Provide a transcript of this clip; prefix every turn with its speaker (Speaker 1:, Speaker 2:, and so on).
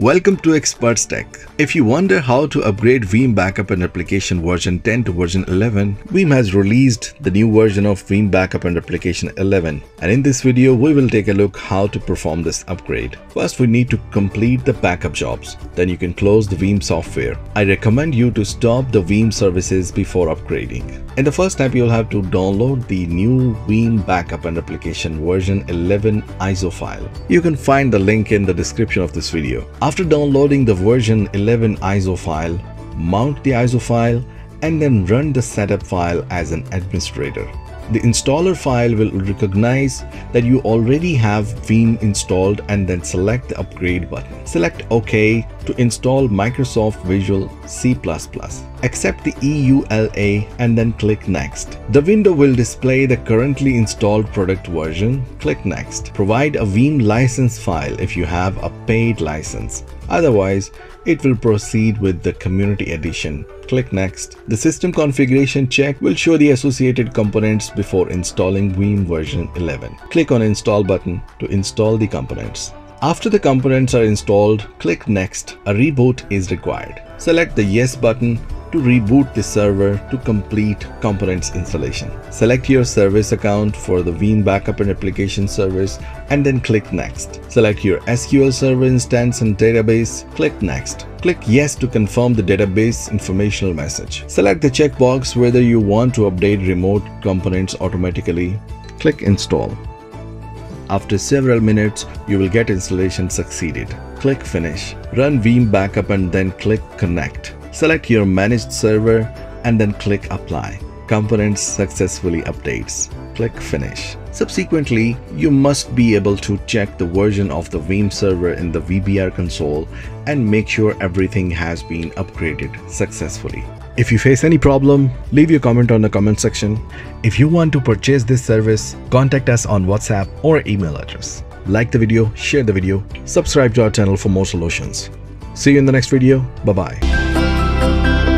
Speaker 1: Welcome to Xpertstec. If you wonder how to upgrade Veeam Backup and Replication version 10 to version 11, Veeam has released the new version of Veeam Backup and Replication 11. And in this video, we will take a look how to perform this upgrade. First, we need to complete the backup jobs. Then you can close the Veeam software. I recommend you to stop the Veeam services before upgrading. In the first step, you'll have to download the new Veeam Backup and Replication version 11 ISO file. You can find the link in the description of this video. After downloading the version 11 ISO file, mount the ISO file and then run the setup file as an administrator. The installer file will recognize that you already have Veeam installed and then select the upgrade button. Select OK to install Microsoft Visual C++. Accept the EULA and then click Next. The window will display the currently installed product version. Click Next. Provide a Veeam license file if you have a paid license. Otherwise, it will proceed with the Community Edition. Click Next. The system configuration check will show the associated components before installing Veeam version 11. Click on Install button to install the components. After the components are installed, click Next. A reboot is required. Select the Yes button to reboot the server to complete components installation. Select your service account for the Veeam Backup and Replication service and then click Next. Select your SQL Server instance and database. Click Next. Click Yes to confirm the database informational message. Select the checkbox whether you want to update remote components automatically. Click Install. After several minutes, you will get installation succeeded. Click Finish. Run Veeam Backup and then click Connect. Select your managed server and then click Apply. Components successfully updates. Click Finish. Subsequently, you must be able to check the version of the Veeam server in the VBR console and make sure everything has been upgraded successfully. If you face any problem, leave your comment on the comment section. If you want to purchase this service, contact us on WhatsApp or email address. Like the video, share the video, subscribe to our channel for more solutions. See you in the next video. Bye-bye.